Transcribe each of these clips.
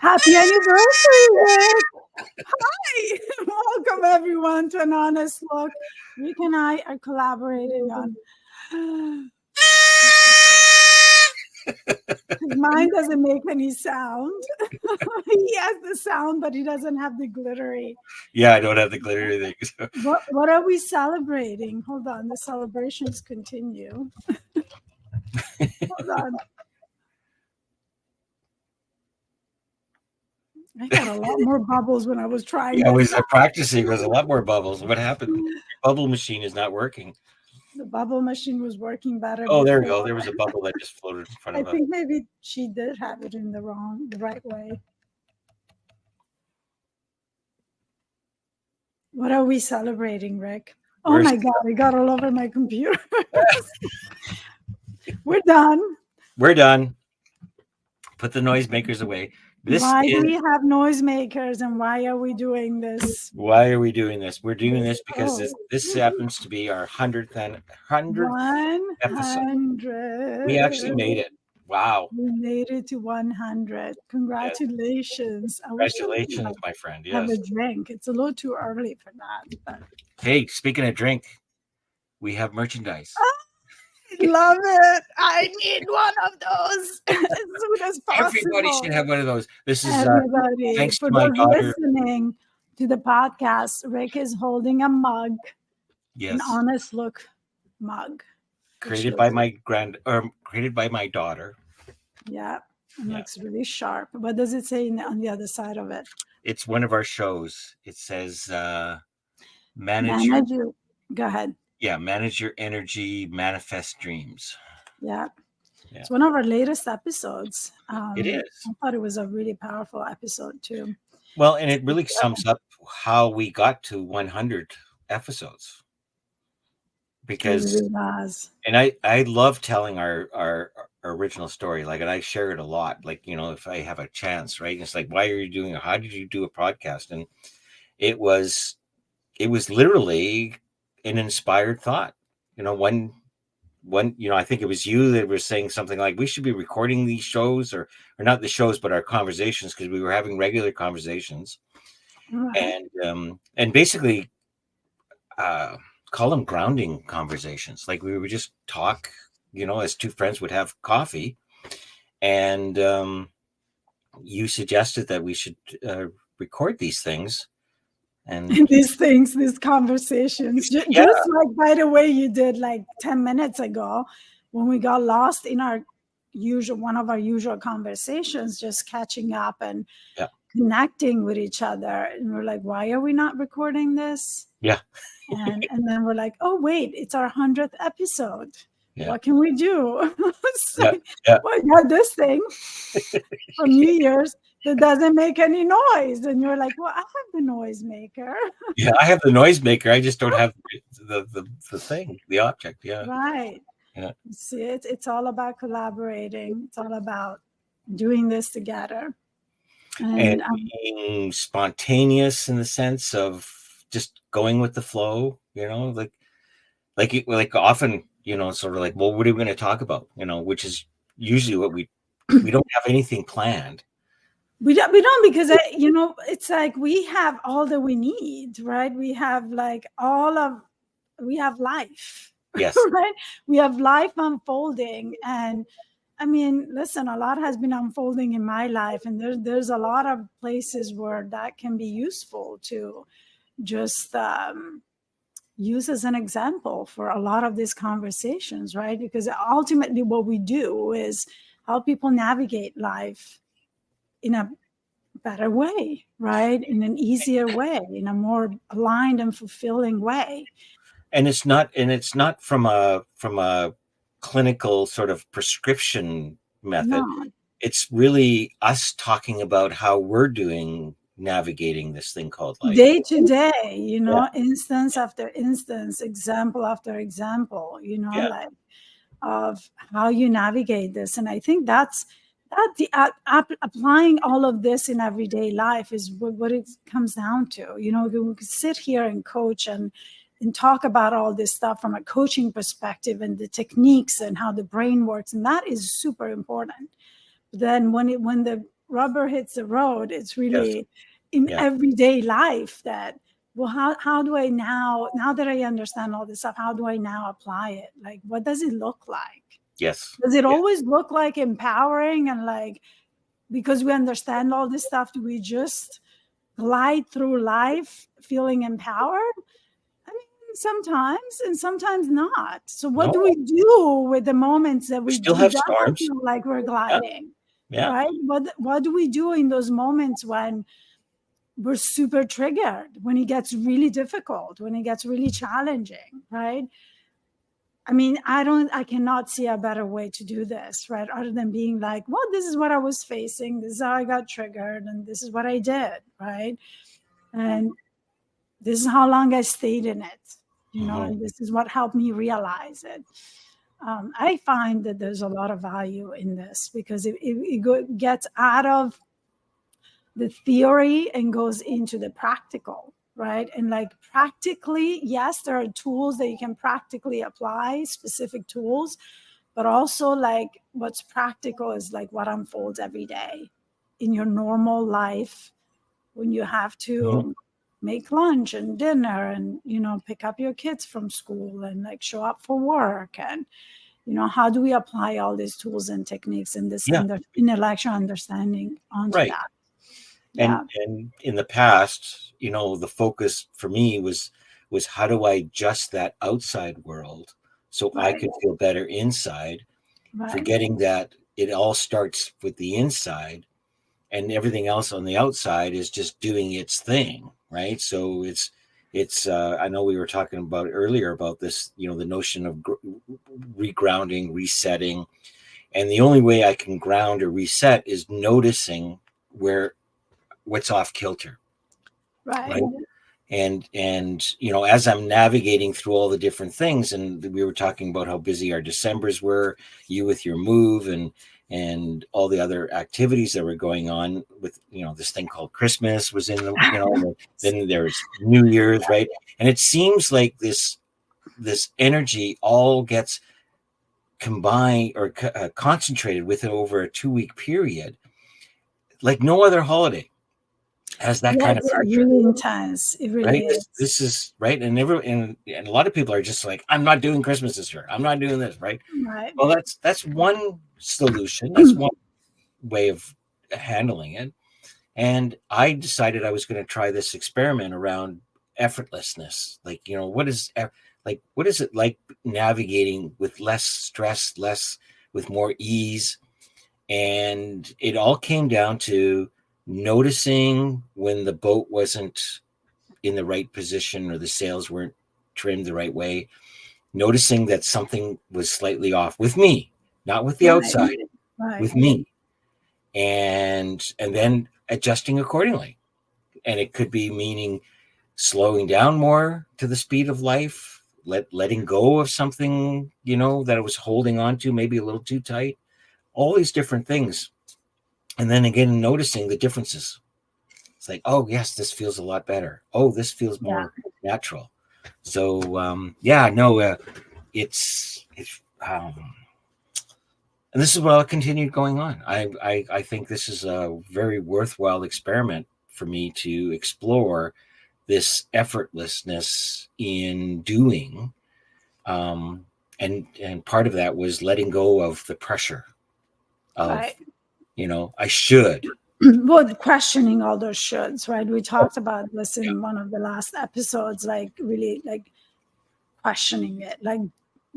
Happy anniversary, Rick. Hi. Welcome, everyone, to An Honest Look. Rick and I are collaborating on... Mine doesn't make any sound. He has the sound, but he doesn't have the glittery. Yeah, I don't have the glittery things. What are we celebrating? Hold on. The celebrations continue. Hold on. I got a lot more bubbles when I was trying. Yeah, I was practicing. There's a lot more bubbles. What happened? The bubble machine is not working. The bubble machine was working better. Oh, there we go. There was a bubble that just floated in front of us. I think maybe she did have it in the right way. What are we celebrating, Rick? Oh my God, it got all over my computer. We're done. We're done. Put the noisemakers away. Why do we have noisemakers, and why are we doing this? Why are we doing this? We're doing this because this happens to be our 100th episode. We actually made it. Wow. We made it to 100. Congratulations. Yes. Congratulations, my friend. Yes. Have a drink. It's a little too early for that. But... Hey, speaking of drink, we have merchandise. Love it. I need one of those as soon as possible. Everybody should have one of those. This is thanks for to my daughter. Listening to the podcast, Rick is holding a mug. Yes. An Honest Look mug. Created by my daughter. Yeah. It looks really sharp. What does it say on the other side of it? It's one of our shows. It says Go ahead. Yeah, manage your energy, manifest dreams. Yeah. It's one of our latest episodes. It is. I thought it was a really powerful episode too. Well, and it really sums up how we got to 100 episodes. Because it really was. And I love telling our original story. Like, and I share it a lot. Like, if I have a chance, right? It's like, why are you doing it? How did you do a podcast? And it was literally an inspired thought. One, I think it was you that was saying something like, we should be recording these shows or not the shows, but our conversations, because we were having regular conversations. Right. And basically call them grounding conversations. Like, we would just talk, as two friends would have coffee. And you suggested that we should record these things. And these conversations, just like, by the way, you did like 10 minutes ago when we got lost in one of our usual conversations, just catching up and connecting with each other. And we're like, why are we not recording this? Yeah. and then we're like, oh, wait, it's our 100th episode. Yeah. What can we do? Well, you have this thing from New Year's that doesn't make any noise. And you're like, well, I have the noisemaker. Yeah, I have the noisemaker. I just don't have the thing, the object. Yeah. Right. Yeah. See, it's all about collaborating. It's all about doing this together. And being spontaneous in the sense of just going with the flow, like often, sort of like, well, what are we going to talk about? Which is usually what we don't have anything planned. We don't because it's like we have all that we need, right? We have like we have life. Yes. Right? We have life unfolding. And I mean, listen, a lot has been unfolding in my life, and there's a lot of places where that can be useful to just use as an example for a lot of these conversations, right? Because ultimately what we do is help people navigate life in a better way, right? In an easier way, in a more aligned and fulfilling way. And it's not from a clinical sort of prescription method. No. It's really us talking about how we're doing navigating this thing called life. Day to day, instance after instance, example after example, like of how you navigate this. And I think that's applying all of this in everyday life is what it comes down to. We can sit here and coach and talk about all this stuff from a coaching perspective and the techniques and how the brain works, and that is super important. But then when the rubber hits the road, it's Yes. really in Yeah. everyday life that, well, how do I now that I understand all this stuff, how do I now apply it? Like, what does it look like? Yes. Does it Yeah. always look like empowering and like, because we understand all this stuff, do we just glide through life feeling empowered? I mean, sometimes, and sometimes not. So what do No, we do with the moments that we we still do have doesn't storms. feel like we're Yeah. gliding? Yeah. Right? What do we do in those moments when we're super triggered, when it gets really difficult, when it gets really challenging, right? I mean, I cannot see a better way to do this, right? Other than being like, well, this is what I was facing, this is how I got triggered, and this is what I did, right? And this is how long I stayed in it, Mhm. and this is what helped me realize it. I find that there's a lot of value in this because it gets out of the theory and goes into the practical, right? And like practically, yes, there are tools that you can practically apply, specific tools, but also like what's practical is like what unfolds every day in your normal life when you have Mhm. to make lunch and dinner and pick up your kids from school and like show up for work. And how do we apply all these tools and techniques and this Yeah. intellectual understanding onto Right. that? Yeah. And in the past, the focus for me was how do I adjust that outside world so I Right. could feel better inside, Right. forgetting that it all starts with the inside and everything else on the outside is just doing its thing, right? So it's I know we were talking about earlier about this, the notion of regrounding, resetting, and the only way I can ground or reset is noticing what's off kilter, Right. right? And as I'm navigating through all the different things, and we were talking about how busy our Decembers were, you with your move and all the other activities that were going on with this thing called Christmas was in the then there's New Year's, right? And it seems like this energy all gets combined or concentrated within over a 2-week period, like no other holiday has that Yeah, kind of it's pressure. really intense. It Right. really is. This is right. And a lot of people are just like, I'm not doing Christmas this year. I'm not doing this. Right. Right. Well, that's one solution. That's one way of handling it. And I decided I was going to try this experiment around effortlessness. Like, what is it like navigating with less stress, with more ease? And it all came down to noticing when the boat wasn't in the right position or the sails weren't trimmed the right way, noticing that something was slightly off with me, not with the Right. outside, Right. with me, and then adjusting accordingly. And it could be meaning slowing down more to the speed of life, letting go of something that I was holding on to maybe a little too tight, all these different things. And then again noticing the differences. It's like, oh yes, this feels a lot better. Oh, this feels Yeah. more natural. So yeah, no, it's and this is what continued going on. I think this is a very worthwhile experiment for me to explore this effortlessness in doing, and part of that was letting go of the pressure of Right. I should. Well, questioning all those shoulds, right? We Oh, talked about this yeah, in one of the last episodes, like really like questioning it. Like,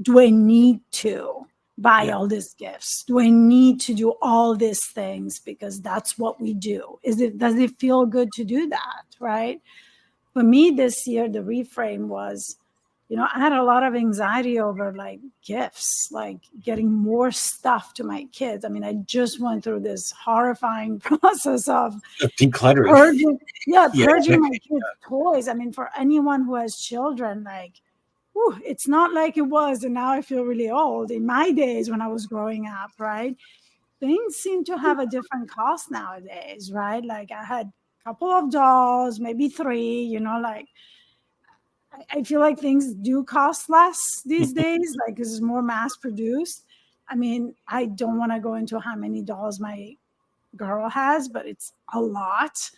do I need to buy yeah, all these gifts? Do I need to do all these things because that's what we do? Does it feel good to do that? Right. For me this year, the reframe was, I had a lot of anxiety over like gifts, like getting more stuff to my kids. I mean, I just went through this horrifying process of decluttering. purging, yeah, Yeah, purging my kids' toys. I mean, for anyone who has children, like, whew, it's not like it was, and now I feel really old. In my days when I was growing up, right? Things seem to have a different cost nowadays, right? Like I had a couple of dolls, maybe three, like I feel like things do cost less these days, like this is more mass produced. I mean, I don't want to go into how many dolls my girl has, but it's a lot.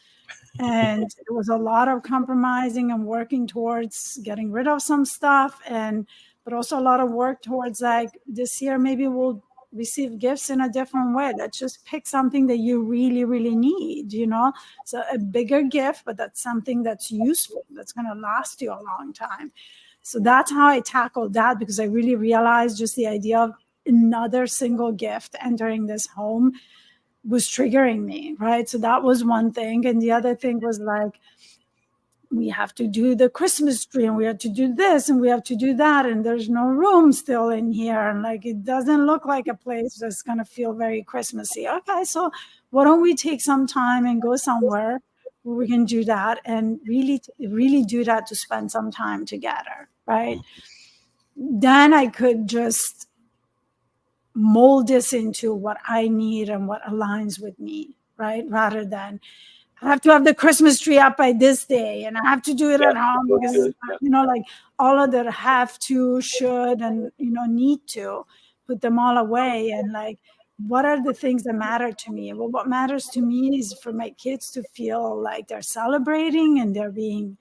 And it was a lot of compromising and working towards getting rid of some stuff, and but also a lot of work towards like this year maybe we'll receive gifts in a different way. Let's just pick something that you really, really need, so a bigger gift, but that's something that's useful, that's going to last you a long time. So that's how I tackled that, because I really realized just the idea of another single gift entering this home was triggering me, right? So that was one thing. And the other thing was like, we have to do the Christmas tree, and we have to do this, and we have to do that, and there's no room still in here, and like it doesn't look like a place that's going to feel very Christmassy. Okay, so why don't we take some time and go somewhere where we can do that, and really do that, to spend some time together, right? Then I could just mold this into what I need and what aligns with me, right? Rather than I have to have the Christmas tree up by this day, and I have to do it at home because, like all of that have to, should, and, need to, put them all away. And like, what are the things that matter to me? Well, what matters to me is for my kids to feel like they're celebrating and they're being,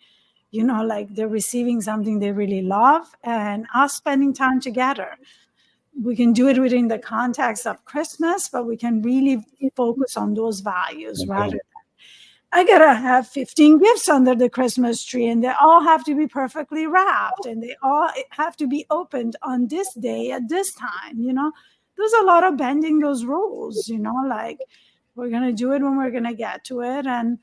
like they're receiving something they really love, and us spending time together. We can do it within the context of Christmas, but we can really focus on those values rather than I gotta have 15 gifts under the Christmas tree, and they all have to be perfectly wrapped, and they all have to be opened on this day at this time. There's a lot of bending those rules. Like we're gonna do it when we're gonna get to it, and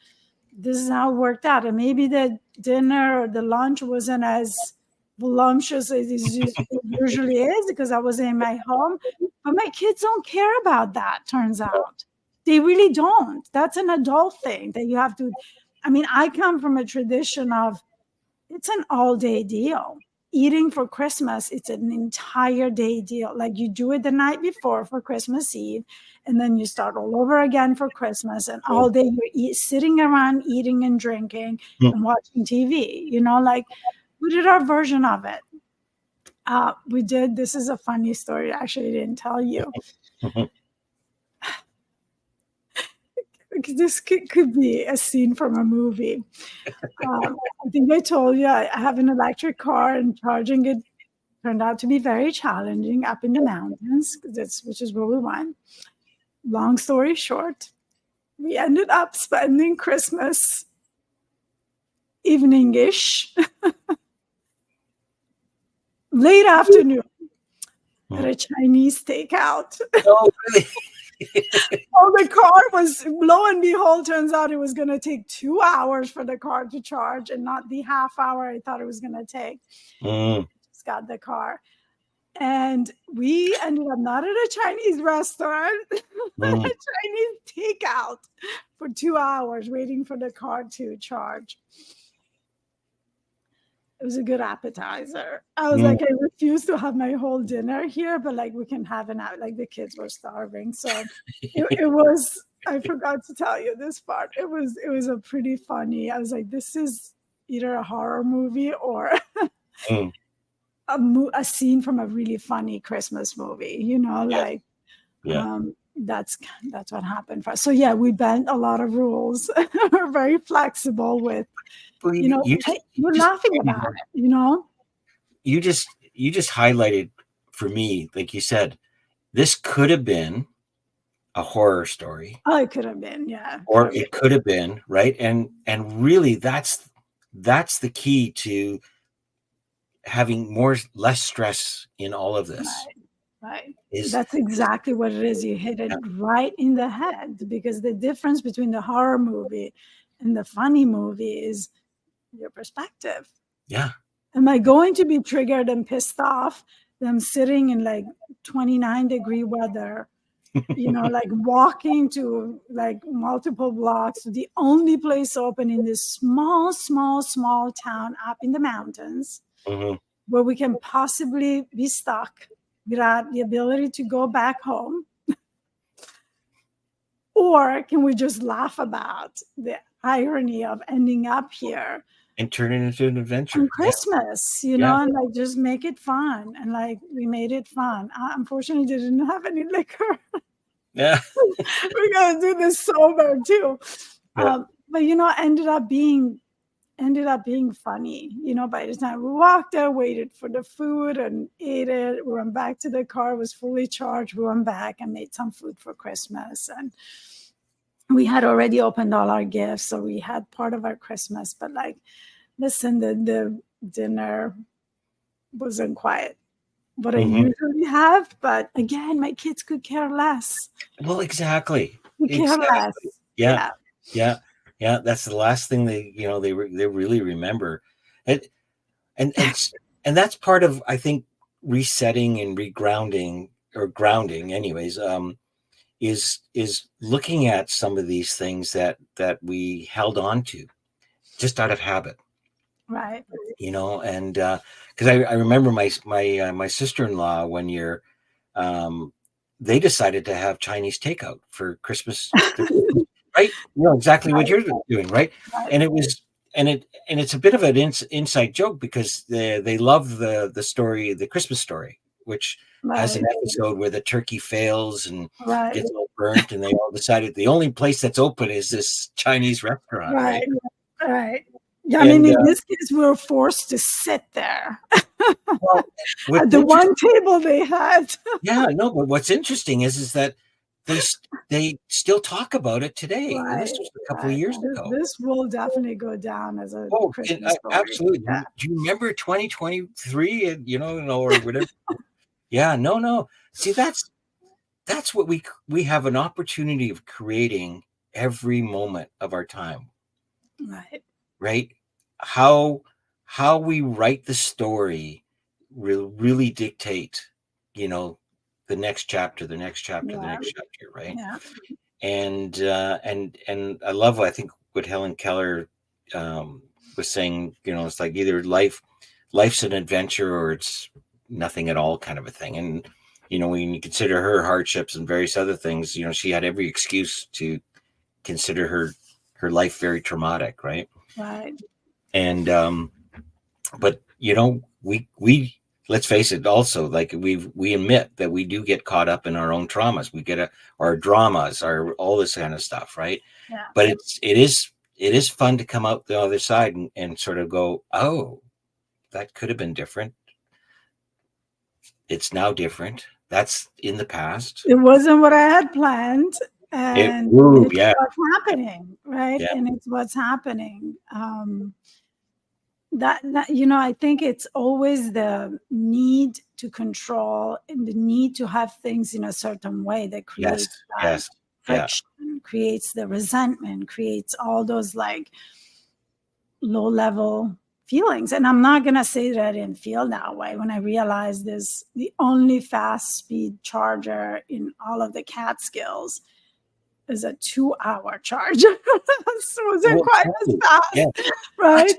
this is how it worked out. And maybe the dinner or the lunch wasn't as voluptuous as it usually is because I was in my home, but my kids don't care about that. Turns out. They really don't. That's an adult thing that you have to. I come from a tradition of it's an all-day deal. Eating for Christmas, it's an entire day deal. Like you do it the night before for Christmas Eve, and then you start all over again for Christmas, and all day you're sitting around eating and drinking and watching TV. Like we did our version of it. We did. This is a funny story. Actually, I didn't tell you. This could be a scene from a movie. I think I told you I have an electric car, and charging it turned out to be very challenging up in the mountains, which is where we went. Long story short, we ended up spending Christmas evening-ish, late afternoon, at a Chinese takeout. Oh, really? Oh, the car was, lo and behold, turns out it was going to take 2 hours for the car to charge, and not the half hour I thought it was going to take. Just got the car. And we ended up not at a Chinese restaurant, but a Chinese takeout for 2 hours waiting for the car to charge. It was a good appetizer. I was like, I refuse to have my whole dinner here, but like we can have an out. Like the kids were starving, so it was. I forgot to tell you this part. It was a pretty funny. I was like, this is either a horror movie or a scene from a really funny Christmas movie. That's what happened for us. So yeah, we bent a lot of rules. We're very flexible with. We're laughing about it, You just highlighted for me, like you said, this could have been a horror story. Oh, it could have been, yeah. Or it could have been, right? And really that's the key to having less stress in all of this. Right. That's exactly what it is. You hit it right in the head, because the difference between the horror movie and the funny movie is your perspective. Yeah. Am I going to be triggered and pissed off that I'm sitting in like 29-degree weather, like walking to like multiple blocks to the only place open in this small town up in the mountains where we can possibly be stuck without the ability to go back home? Or can we just laugh about the irony of ending up here and turn it into an adventure on Christmas, and like just make it fun? And like we made it fun. Unfortunately, they didn't have any liquor. Yeah. We're gonna do this sober too. Yeah. But ended up being funny. By the time we walked there, waited for the food and ate it. We went back to the car, was fully charged. We went back and made some food for Christmas. And we had already opened all our gifts, so we had part of our Christmas. But listen, the dinner wasn't quite what I usually have. But again, my kids could care less. Well, exactly. Could care less. Yeah. Yeah. Yeah. That's the last thing they really remember. And that's part of, I think, resetting and regrounding, or grounding anyways, is looking at some of these things that we held on to just out of habit. Right. And because I remember my sister-in-law one year, they decided to have Chinese takeout for Christmas. Right? Exactly what you're doing, right? And it was, and it's a bit of an inside joke, because they love the story, the Christmas Story, which has an episode where the turkey fails and gets all burnt, and they all decided the only place that's open is this Chinese restaurant. Right. Yeah, in this case, we were forced to sit there at the one table they had. But what's interesting is that they still talk about it today. And this was a couple of years ago. This will definitely go down as a Christmas story. Absolutely. Yeah. Do you remember 2023? Or whatever. Yeah, no. See, that's what we have an opportunity of creating every moment of our time. Right. How we write the story will really dictate, the next chapter, right? Yeah. And I love, I think, what Helen Keller was saying. It's like either life's an adventure or it's nothing at all, kind of a thing. And when you consider her hardships and various other things, she had every excuse to consider her life very traumatic, right? Right. And but we let's face it, also, like, we admit that we do get caught up in our own traumas. We get our dramas, all this kind of stuff, right? Yeah. But it is fun to come out the other side and sort of go, oh, that could have been different. It's now different. That's in the past. It wasn't what I had planned. And it's what's happening, right? Yeah. And it's what's happening. That I think it's always the need to control and the need to have things in a certain way that creates friction, creates the resentment, creates all those low level feelings. And I'm not gonna say that I didn't feel that way when I realized the only fast speed charger in all of the Catskills is a 2-hour charger. So it wasn't quite as fast, right?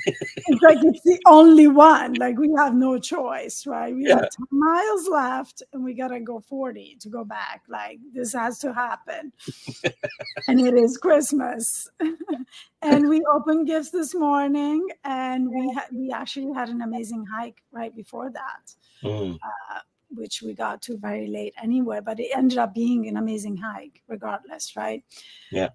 It's like it's the only one. We have no choice, right? We have 10 miles left and we gotta go 40 to go back. This has to happen. And it is Christmas. And we opened gifts this morning, and we actually had an amazing hike right before that. Which we got to very late anyway, but it ended up being an amazing hike regardless, right? Yeah.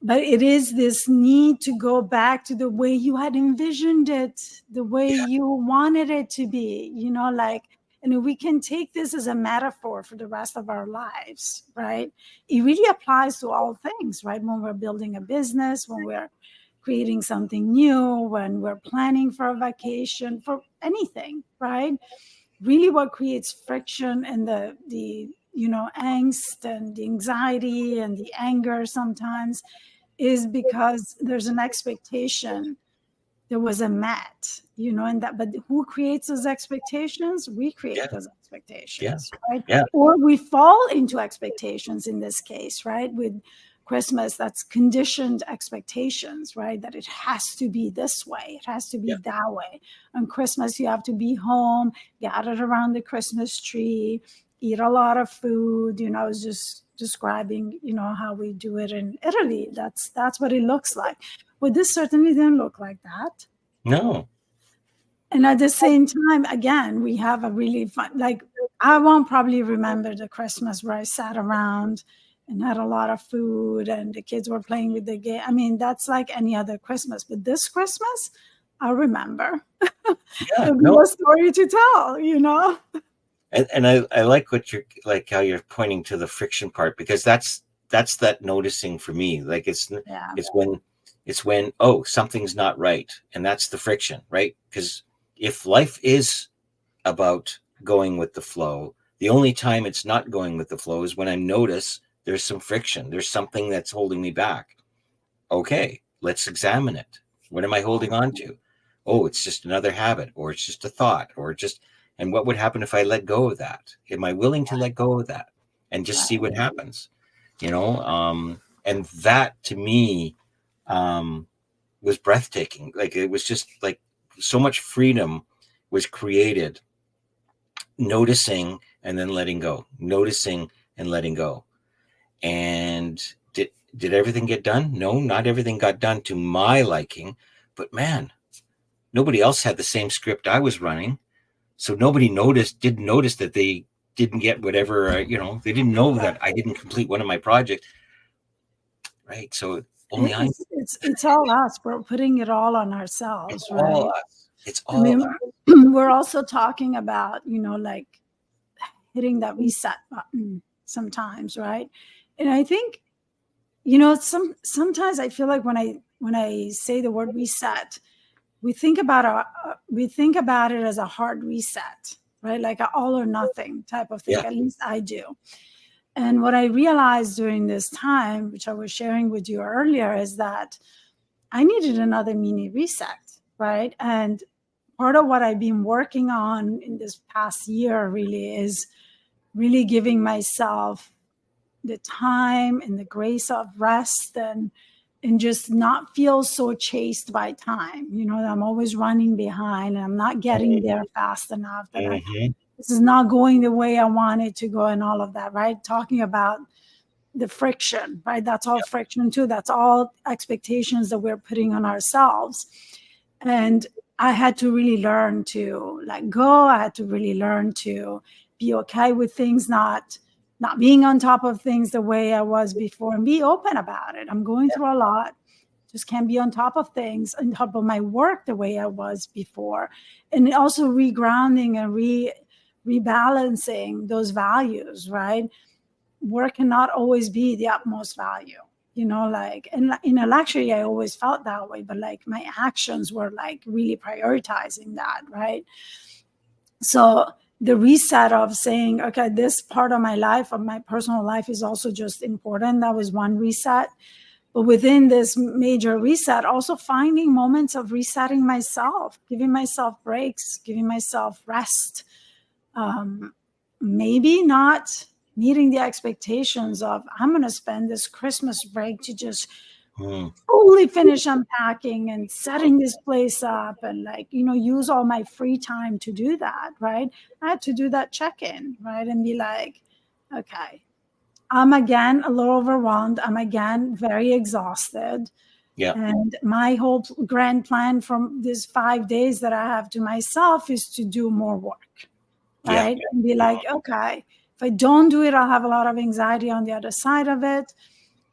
But it is this need to go back to the way you had envisioned it, the way you wanted it to be, and we can take this as a metaphor for the rest of our lives, right? It really applies to all things, right? When we're building a business, when we're creating something new, when we're planning for a vacation, for anything, right? Really what creates friction and the angst and the anxiety and the anger sometimes is because there's an expectation that wasn't met, but who creates those expectations? We create those expectations, right? Yeah. Or we fall into expectations in this case, right? With Christmas, that's conditioned expectations, right? That it has to be this way. It has to be that way. On Christmas, you have to be home, gathered around the Christmas tree, eat a lot of food. I was just describing, how we do it in Italy. That's what it looks like. Well, this certainly didn't look like that. No. And at the same time, again, we have a really fun, I won't probably remember the Christmas where I sat around and had a lot of food and the kids were playing with the game. I mean, that's like any other Christmas. But this Christmas, I'll remember. Yeah, It'll be no. a story to tell, you know? And I like what you're like, how you're pointing to the friction part, because that's that noticing for me. Like it's when, oh, something's not right. And that's the friction, right? Because if life is about going with the flow, the only time it's not going with the flow is when I notice there's some friction. There's something that's holding me back. Okay, let's examine it. What am I holding on to? Oh, it's just another habit, or it's just a thought, or just, and what would happen if I let go of that? Am I willing to let go of that and just see what happens? You know, and that to me was breathtaking. Like it was just like so much freedom was created, noticing and then letting go, noticing and letting go. And did everything get done? No, not everything got done to my liking, but man, nobody else had the same script I was running. So nobody didn't notice that they didn't get whatever, you know, they didn't know that I didn't complete one of my projects. Right. So only it's all us. We're putting it all on ourselves, it's right? all us. It's all I mean, us. we're also talking about, you know, like hitting that reset button sometimes, right? And I think, you know, sometimes I feel like when I say the word reset, we think about it as a hard reset, right? Like an all or nothing type of thing. Yeah. At least I do. And what I realized during this time, which I was sharing with you earlier, is that I needed another mini reset, right? And part of what I've been working on in this past year really is really giving myself the time and the grace of rest and just not feel so chased by time. You know, that I'm always running behind and I'm not getting there fast enough, that this is not going the way I want it to go, and all of that, right? Talking about the friction, right? That's all friction too. That's all expectations that we're putting on ourselves. And I had to really learn to let go. I had to really learn to be okay with things not being on top of things the way I was before, and be open about it. I'm going through a lot. Just can't be on top of things, on top of my work the way I was before. And also regrounding and rebalancing those values, right? Work cannot always be the utmost value. You know, like intellectually, I always felt that way, but like my actions were like really prioritizing that, right? So the reset of saying, okay, this part of my life, of my personal life, is also just important. That was one reset. But within this major reset, also finding moments of resetting myself, giving myself breaks, giving myself rest. Maybe not meeting the expectations of, I'm going to spend this Christmas break to just fully finish unpacking and setting this place up and, like, you know, use all my free time to do that, right? I had to do that check-in, right? And be like, okay, I'm again a little overwhelmed. I'm again very exhausted. Yeah. And my whole grand plan from these 5 days that I have to myself is to do more work, right? Yeah. And be like, okay, if I don't do it, I'll have a lot of anxiety on the other side of it.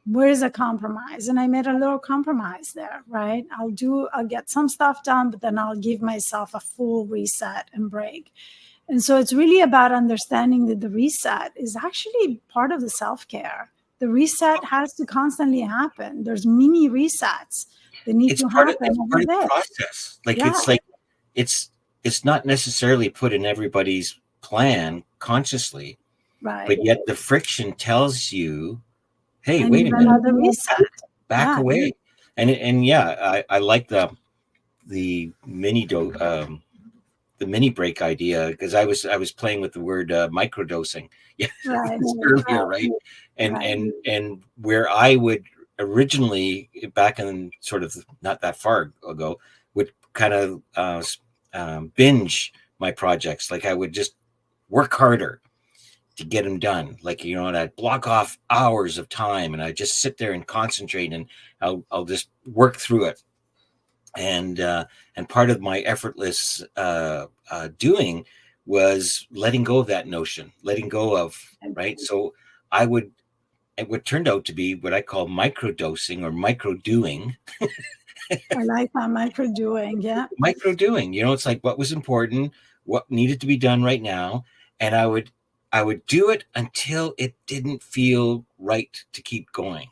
Where is a compromise? And I made a little compromise there, right? I'll get some stuff done, but then I'll give myself a full reset and break. And so it's really about understanding that the reset is actually part of the self-care. The reset has to constantly happen. There's mini resets that need to happen. It's part of the process. Like, it's like, it's not necessarily put in everybody's plan consciously, right? But yet the friction tells you, hey, wait a minute, another reset. Back away. And yeah, I like the mini break idea, because I was playing with the word microdosing earlier, right? And where I would originally, back in sort of not that far ago, would kind of binge my projects. Like I would just work harder to get them done. Like, you know, and I'd block off hours of time and I just sit there and concentrate, and I'll just work through it. And part of my effortless doing was letting go of that notion, letting go of, right? So I would, and what turned out to be what I call microdosing or micro doing. I like that micro doing. Yeah. Micro doing, it's like what was important, what needed to be done right now. And I would do it until it didn't feel right to keep going.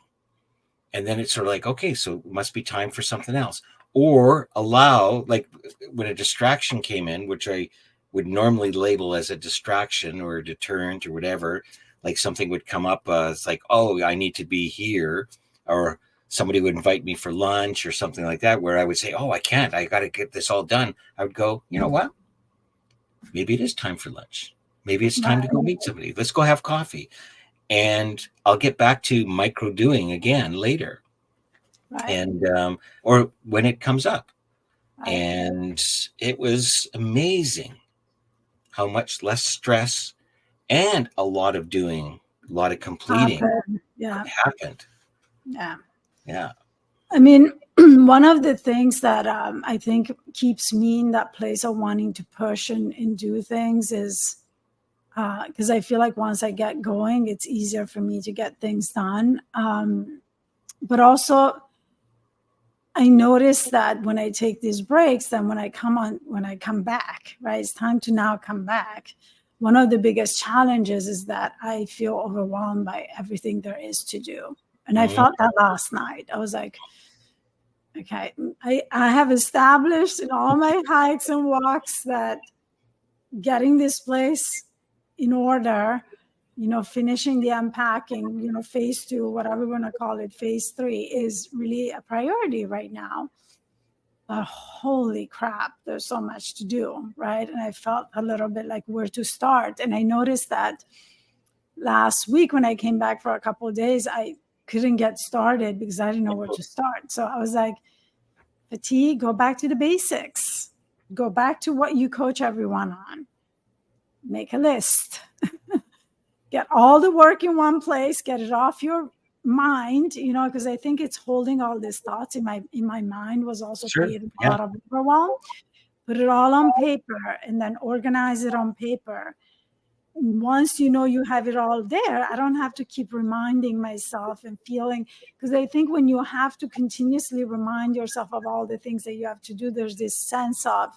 And then it's sort of like, okay, so it must be time for something else. Or allow, like when a distraction came in, which I would normally label as a distraction or a deterrent or whatever, like something would come up, it's like, oh, I need to be here, or somebody would invite me for lunch or something like that, where I would say, oh, I can't, I got to get this all done. I would go, you know what? Maybe it is time for lunch. Maybe it's time to go meet somebody. Let's go have coffee. And I'll get back to micro doing again later. Right. And, or when it comes up. Right. And it was amazing how much less stress and a lot of doing, a lot of completing happened. Yeah. Yeah. I mean, one of the things that I think keeps me in that place of wanting to push and do things is because I feel like once I get going, it's easier for me to get things done. But also, I notice that when I take these breaks, then when I come back, right, it's time to now come back. One of the biggest challenges is that I feel overwhelmed by everything there is to do. And I felt that last night. I was like, okay, I have established in all my hikes and walks that getting this place in order, finishing the unpacking, phase 2, whatever we want to call it, phase 3 is really a priority right now. But holy crap, there's so much to do, right? And I felt a little bit like where to start. And I noticed that last week when I came back for a couple of days, I couldn't get started because I didn't know where to start. So I was like, Fatí, go back to the basics. Go back to what you coach everyone on. Make a list. Get all the work in one place. Get it off your mind, because I think it's holding all these thoughts in my mind was also creating a lot of overwhelm. Put it all on paper and then organize it on paper. Once you have it all there, I don't have to keep reminding myself and feeling, because I think when you have to continuously remind yourself of all the things that you have to do, there's this sense of,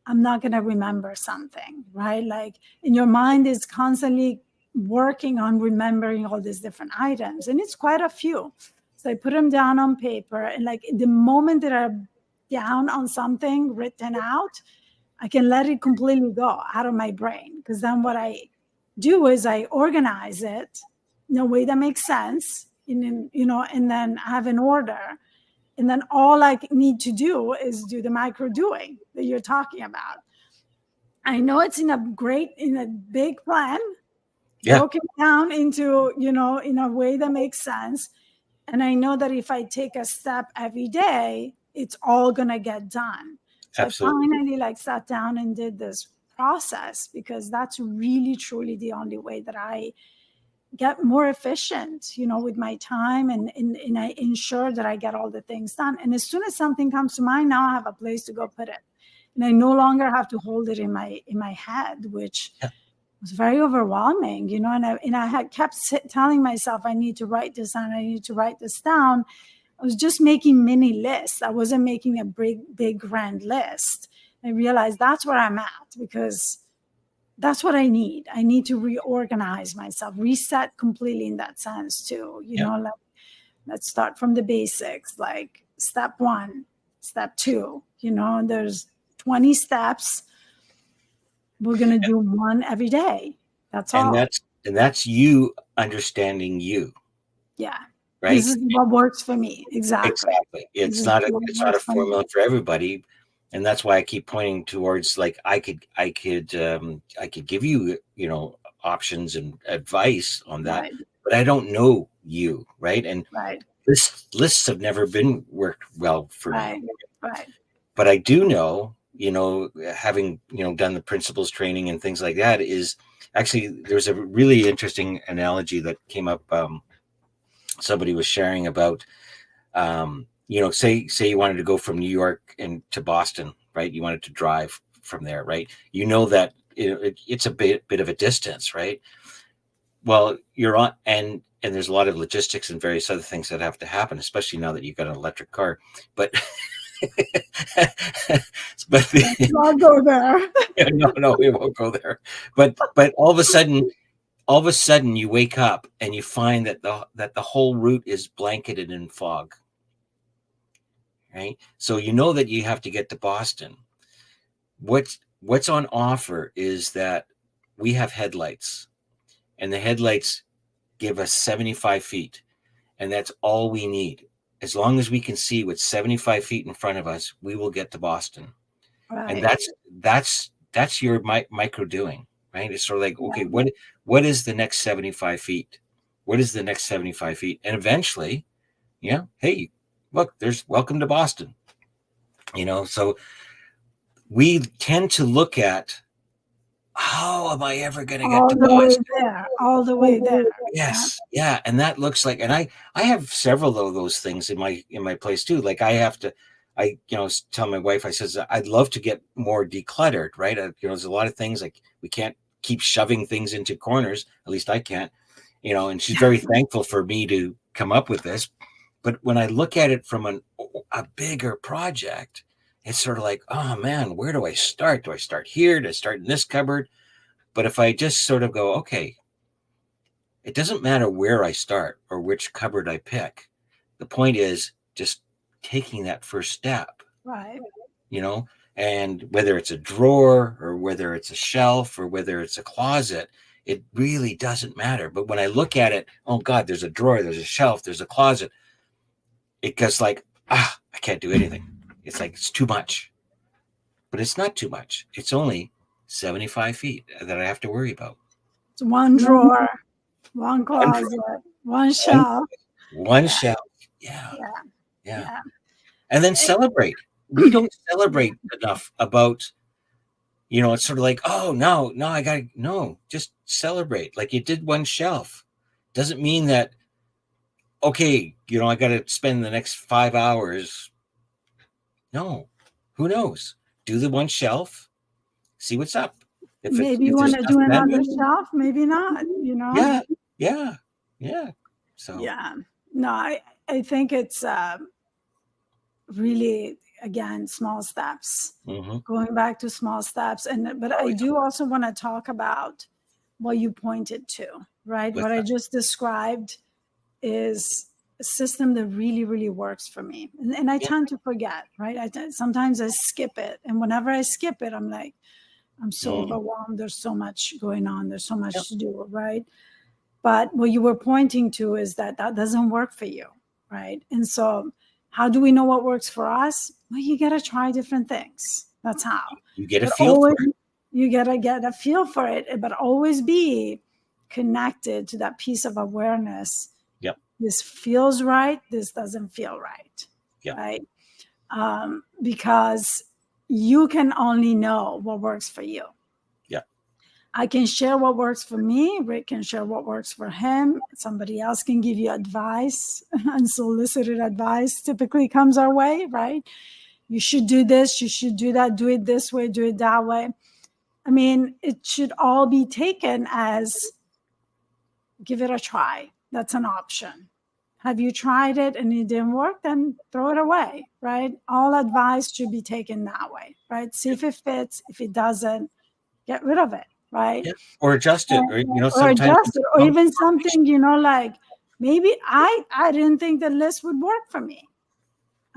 I'm not going to remember something, right? Like, and your mind is constantly working on remembering all these different items, and it's quite a few. So I put them down on paper, and like the moment that I'm down on something written out, I can let it completely go out of my brain, because then what I do is I organize it in a way that makes sense, and then I have an order. And then all I need to do is do the micro doing that you're talking about. I know it's in a big plan, broken down into, in a way that makes sense. And I know that if I take a step every day, it's all going to get done. So absolutely. I finally sat down and did this process, because that's really, truly the only way that I get more efficient, with my time, and I ensure that I get all the things done. And as soon as something comes to mind, now I have a place to go put it. And I no longer have to hold it in my head, which was very overwhelming, and I had kept telling myself, I need to write this down. I need to write this down. I was just making mini lists. I wasn't making a big grand list. I realized that's where I'm at, because that's what I need. I need to reorganize myself, reset completely in that sense too. Let's start from the basics, like step 1, step 2, there's 20 steps. We're going to do one every day. That's all. And that's you understanding you. Yeah. Right. This is what works for me. Exactly. It's not a formula for everybody. And that's why I keep pointing towards, like, I could give you, options and advice on that, but I don't know you. Right. And lists have never been worked well for me. Right. But I do know, having, done the principles training and things like that, is actually, there's a really interesting analogy that came up. Somebody was sharing about, say you wanted to go from New York to Boston, right? You wanted to drive from there, right? That it's a bit of a distance, right? Well, you're on, and there's a lot of logistics and various other things that have to happen, especially now that you've got an electric car. But but I'll go there. no, we won't go there. But all of a sudden, you wake up and you find that the whole route is blanketed in fog. Right, so you know that you have to get to Boston. What's on offer is that we have headlights, and the headlights give us 75 feet, and that's all we need. As long as we can see what's 75 feet in front of us, we will get to Boston. Right. And that's your micro doing, right? It's sort of like, okay, what is the next 75 feet? What is the next 75 feet? And eventually, hey, look, there's welcome to Boston. So we tend to look at, how am I ever going to get to Boston? All the way there. Yes. Yeah. And that looks like, and I have several of those things in my place too. Like I tell my wife, I says, I'd love to get more decluttered, right? There's a lot of things, like we can't keep shoving things into corners. At least I can't, and she's very thankful for me to come up with this. But when I look at it from a bigger project, it's sort of like, oh man, where do I start? Do I start here? Do I start in this cupboard? But if I just sort of go, okay, it doesn't matter where I start or which cupboard I pick. The point is just taking that first step. Right. And whether it's a drawer or whether it's a shelf or whether it's a closet, it really doesn't matter. But when I look at it, oh God, there's a drawer, there's a shelf, there's a closet. It goes like, I can't do anything. It's like, it's too much. But it's not too much. It's only 75 feet that I have to worry about. It's one drawer, one closet, one shelf. One shelf. Yeah. And then celebrate. We don't celebrate enough about, it's sort of like, oh, no, just celebrate. Like you did one shelf. Doesn't mean that, okay, I got to spend the next 5 hours. No, who knows? Do the one shelf, see what's up. Maybe you want to do another shelf, maybe not, Yeah. So no, I think it's really, again, small steps. Mm-hmm. Going back to small steps, but I do also want to talk about what you pointed to, right? What I just described is a system that really, really works for me. And I tend to forget, right? Sometimes I skip it. And whenever I skip it, I'm like, I'm so overwhelmed. There's so much going on. There's so much to do, right? But what you were pointing to is that doesn't work for you, right? And so how do we know what works for us? Well, you got to try different things. That's how. You get a feel for it. You got to get a feel for it, but always be connected to that piece of awareness. Yep. This feels right. This doesn't feel right. Yep. Right. Because you can only know what works for you. Yeah. I can share what works for me. Rick can share what works for him. Somebody else can give you advice. Unsolicited advice typically comes our way, right? You should do this. You should do that. Do it this way. Do it that way. I mean, it should all be taken as give it a try. That's an option. Have you tried it and it didn't work? Then throw it away, right? All advice should be taken that way, right? See if it fits. If it doesn't, get rid of it, right? Yeah. Or adjust it, or adjust it, or even something, like maybe I didn't think the list would work for me.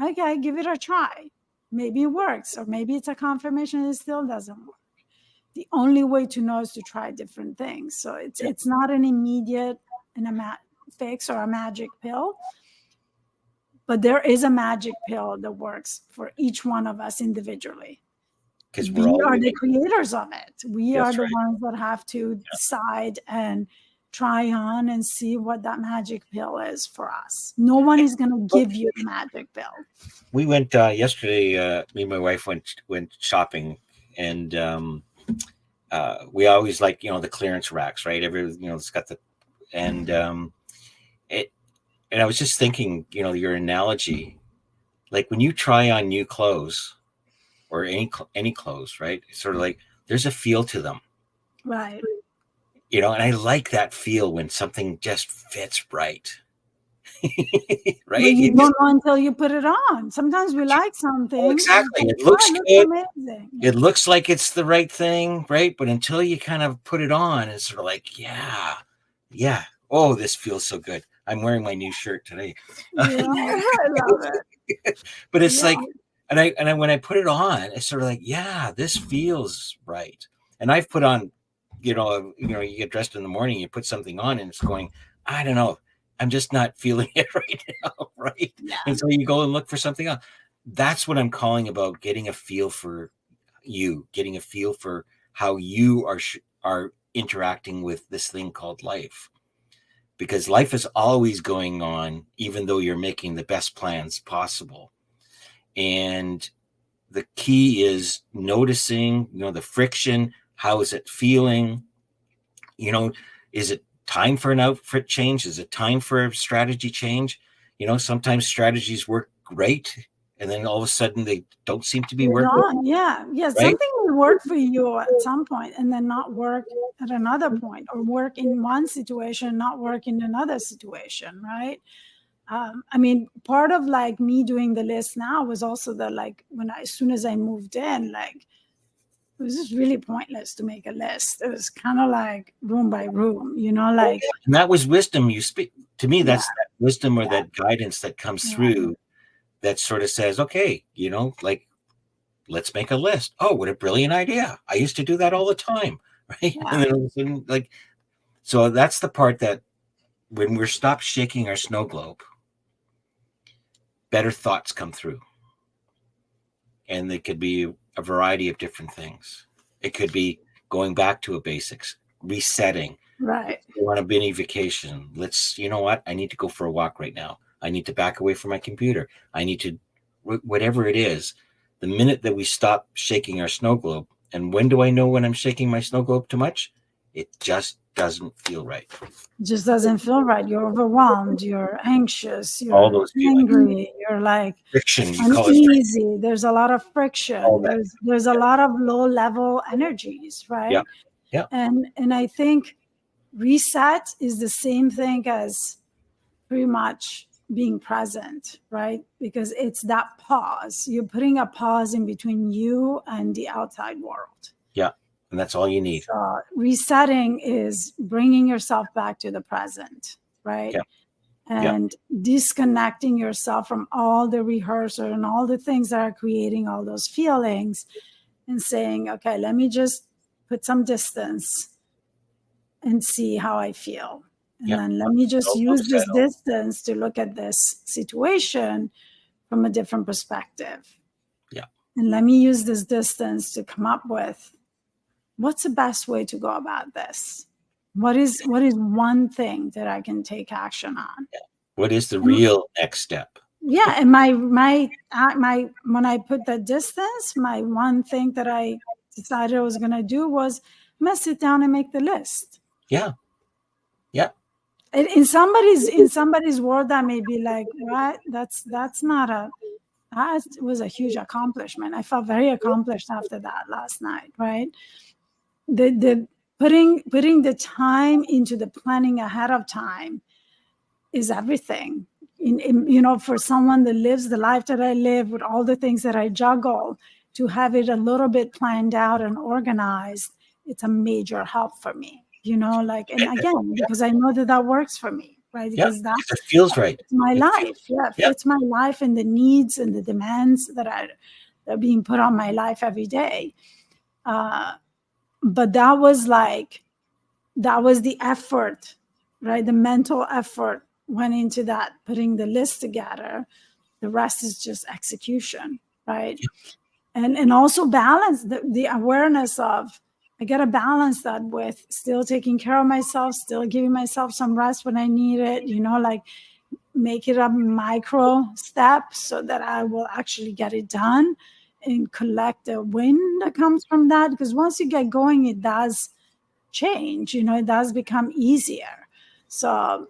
Okay, give it a try. Maybe it works, or maybe it's a confirmation it still doesn't work. The only way to know is to try different things. So it's not an immediate fix or a magic pill, but there is a magic pill that works for each one of us individually. Because we are the creators of it. We are the ones that have to decide and try on and see what that magic pill is for us. No one is going to give you the magic pill. We went yesterday. Me and my wife went shopping, and we always like the clearance racks, right? It's got the and I was just thinking, your analogy, like when you try on new clothes or any clothes, right? It's sort of like there's a feel to them. Right. You know, and I like that feel when something just fits right. But Right? you It just, don't know until you put it on. Sometimes we like oh, something. And it's exactly. like, It oh, looks it looks good. amazing. It looks like it's the right thing, right? But until you kind of put it on, it's sort of like, yeah. Oh, this feels so good. I'm wearing my new shirt today. Yeah, I love it. But it's Yeah. like, and I when I put it on, it's sort of like, yeah, this feels right. And I've put on, you get dressed in the morning, you put something on, and it's going, I don't know, I'm just not feeling it right now, right? Yeah. And so you go and look for something else. That's what I'm calling about getting a feel for you, getting a feel for how you are interacting with this thing called life. Because life is always going on, even though you're making the best plans possible. And the key is noticing, the friction. How is it feeling? Is it time for an outfit change? Is it time for a strategy change? Sometimes strategies work great, and then all of a sudden they don't seem to be working. Yeah. Right? Something will work for you at some point and then not work at another point, or work in one situation, not work in another situation, right? I mean, part of like me doing the list now was also that, like, as soon as I moved in, like, it was just really pointless to make a list. It was kind of like room by room, like. And that was wisdom you speak to me. That's Yeah, that wisdom or yeah, that guidance that comes yeah, through that sort of says, okay, like, let's make a list. Oh, what a brilliant idea. I used to do that all the time. Right. yeah. And then all of a sudden, like, so that's the part that when we're stopped shaking our snow globe, better thoughts come through. And they could be a variety of different things. It could be going back to a basics, resetting. Right. You want a mini vacation. You know what? I need to go for a walk right now. I need to back away from my computer. I need to, whatever it is, the minute that we stop shaking our snow globe, and when do I know when I'm shaking my snow globe too much? It just doesn't feel right. It just doesn't feel right. You're overwhelmed. You're anxious. All You're those feelings. angry. You're like Friction, you call it friction. uneasy. There's a lot of friction. All that. There's a lot of low level energies, Yeah. right? Yeah. And I think reset is the same thing as pretty much being present, right? Because it's that pause. You're putting a pause in between you and the outside world. Yeah. And that's all you need. So resetting is bringing yourself back to the present, right? Yeah. And disconnecting yourself from all the rehearsal and all the things that are creating all those feelings, and saying, okay, let me just put some distance and see how I feel. And then let me just use this distance to look at this situation from a different perspective. Yeah. And let me use this distance to come up with, what's the best way to go about this? What is one thing that I can take action on? Yeah. What is the real next step? Yeah, and my when I put that distance, my one thing that I decided I was going to do was, I'm going to sit down and make the list. Yeah. Yeah. In somebody's world, that may be like, what? That was a huge accomplishment. I felt very accomplished after that last night, right? The putting the time into the planning ahead of time is everything. For someone that lives the life that I live, with all the things that I juggle, to have it a little bit planned out and organized, it's a major help for me. And again, because I know that works for me, right? Because it feels right. It's my life. It fits my life and the needs and the demands that are being put on my life every day. But that was the effort, right? The mental effort went into that, putting the list together. The rest is just execution, right? And also balance the awareness of, I got to balance that with still taking care of myself, still giving myself some rest when I need it, make it a micro step so that I will actually get it done and collect the win that comes from that. Because once you get going, it does change, it does become easier. So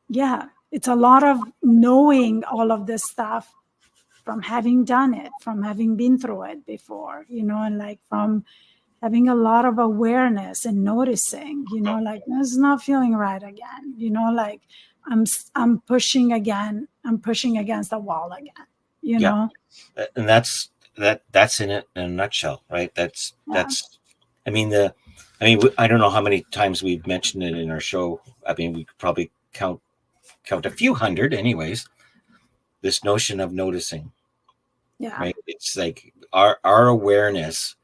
yeah, it's a lot of knowing all of this stuff from having done it, from having been through it before, and from having a lot of awareness and noticing, like this is not feeling right again, like I'm pushing again, I'm pushing against the wall again, And that's in it in a nutshell, right? That's I mean, I don't know how many times we've mentioned it in our show. I mean, we could probably count a few hundred anyways. This notion of noticing, right? It's like our awareness,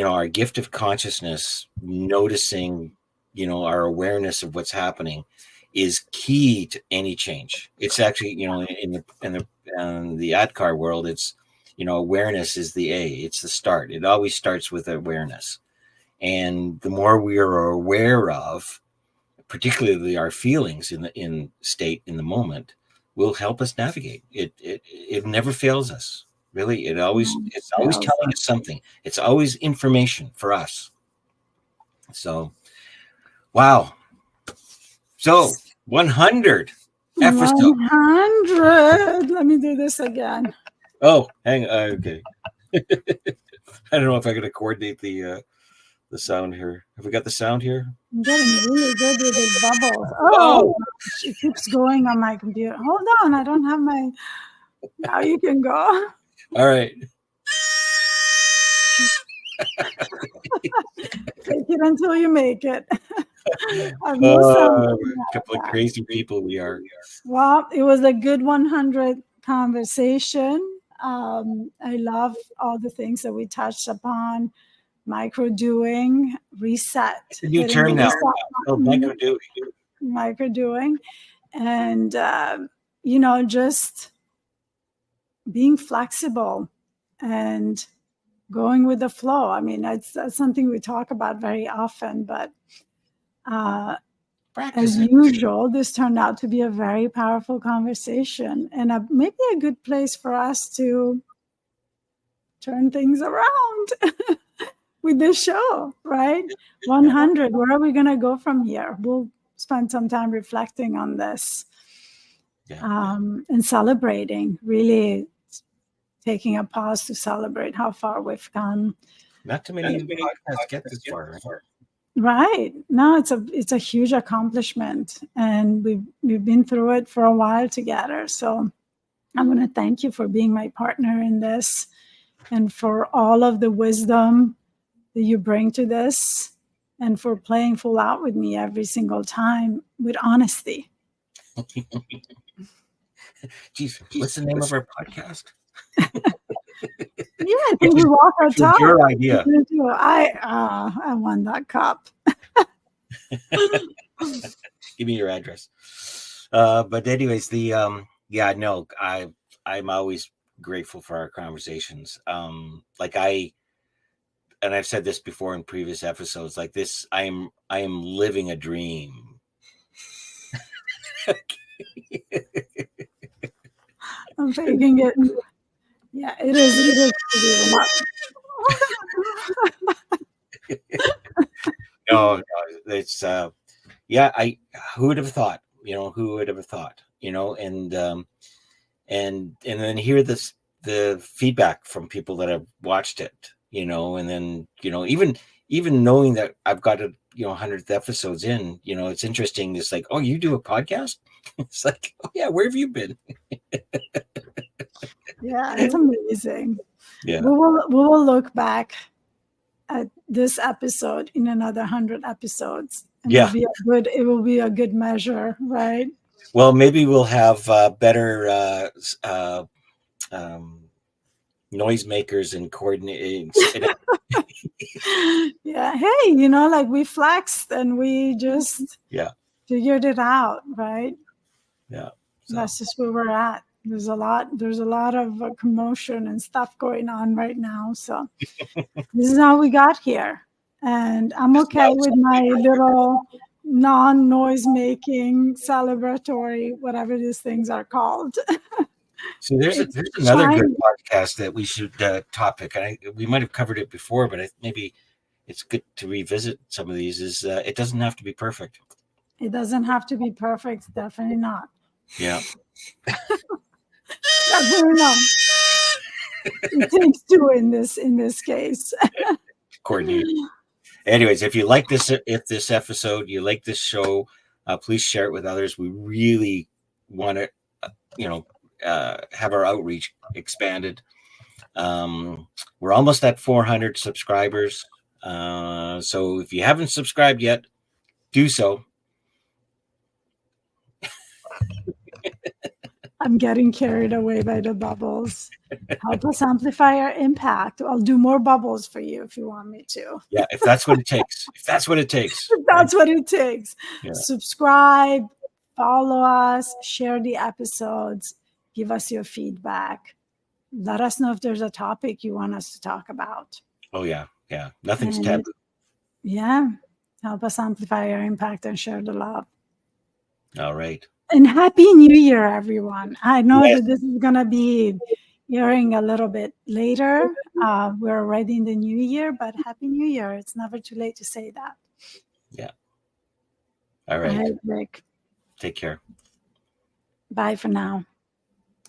our gift of consciousness, noticing, our awareness of what's happening is key to any change. It's actually, in the ADKAR world, it's, awareness is the A, it's the start. It always starts with awareness. And the more we are aware of, particularly our feelings in the moment, will help us navigate. It never fails us. Really, it's always telling us something. It's always information for us. So, wow. So 100 episodes. 100. Let me do this again. Oh, hang on. Okay. I don't know if I gotta coordinate the sound here. Have we got the sound here? I'm getting really good with these bubbles. Oh, it keeps going on my computer. Hold on, I don't have my. Now you can go. All right. Take it until you make it. A couple of crazy people we are. Well, it was a good 100 conversation. I love all the things that we touched upon. Micro doing, reset. It's a new term now. Micro doing. And, just being flexible and going with the flow. I mean, that's something we talk about very often, but as usual, this turned out to be a very powerful conversation and maybe a good place for us to turn things around with this show, right? 100, where are we going to go from here? We'll spend some time reflecting on this and celebrating, really taking a pause to celebrate how far we've come. Not too many podcasts get this far. Right. No, it's a huge accomplishment, and we've been through it for a while together. So I'm going to thank you for being my partner in this and for all of the wisdom that you bring to this and for playing full out with me every single time with honesty. Geez, what's the name of our podcast? Yeah, I think we walk our talk. It's your idea. I won that cup. Give me your address. But anyways, I'm always grateful for our conversations. And I've said this before in previous episodes, like this, I am living a dream. I'm faking it. Yeah, it is. No, it's who would have thought? Who would have thought? And then hear the feedback from people that have watched it, and then even knowing that I've got 100th episodes in, it's interesting. It's like, oh, you do a podcast? It's like, oh yeah, where have you been? Yeah, it's amazing. Yeah, we will look back at this episode in another 100 episodes. And it will be a good measure, right? Well, maybe we'll have better noisemakers and coordinating. Yeah. Hey, like we flexed and we just figured it out, right? Yeah. So that's just where we're at. There's a lot of commotion and stuff going on right now. So this is how we got here. And I'm okay with my little non-noise making celebratory, whatever these things are called. So there's another good podcast that we should topic. And we might have covered it before, but maybe it's good to revisit some of these. Is it doesn't have to be perfect. It doesn't have to be perfect. Definitely not. Yeah. Definitely not. It takes two in this case. Courtney. Anyways, if you like this episode, you like this show, please share it with others. We really want to, have our outreach expanded. We're almost at 400 subscribers. So if you haven't subscribed yet, do so. I'm getting carried away by the bubbles. Help us amplify our impact. I'll do more bubbles for you if you want me to. Yeah, if that's what it takes. If that's what it takes. If that's what it takes. Yeah. Subscribe, follow us, share the episodes, give us your feedback. Let us know if there's a topic you want us to talk about. Oh, yeah. Yeah. Nothing's taboo. Yeah. Help us amplify our impact and share the love. All right. And Happy New Year, everyone. I know that this is going to be airing a little bit later. We're already in the new year, but Happy New Year. It's never too late to say that. Yeah. All right. All right, Rick. Take care. Bye for now.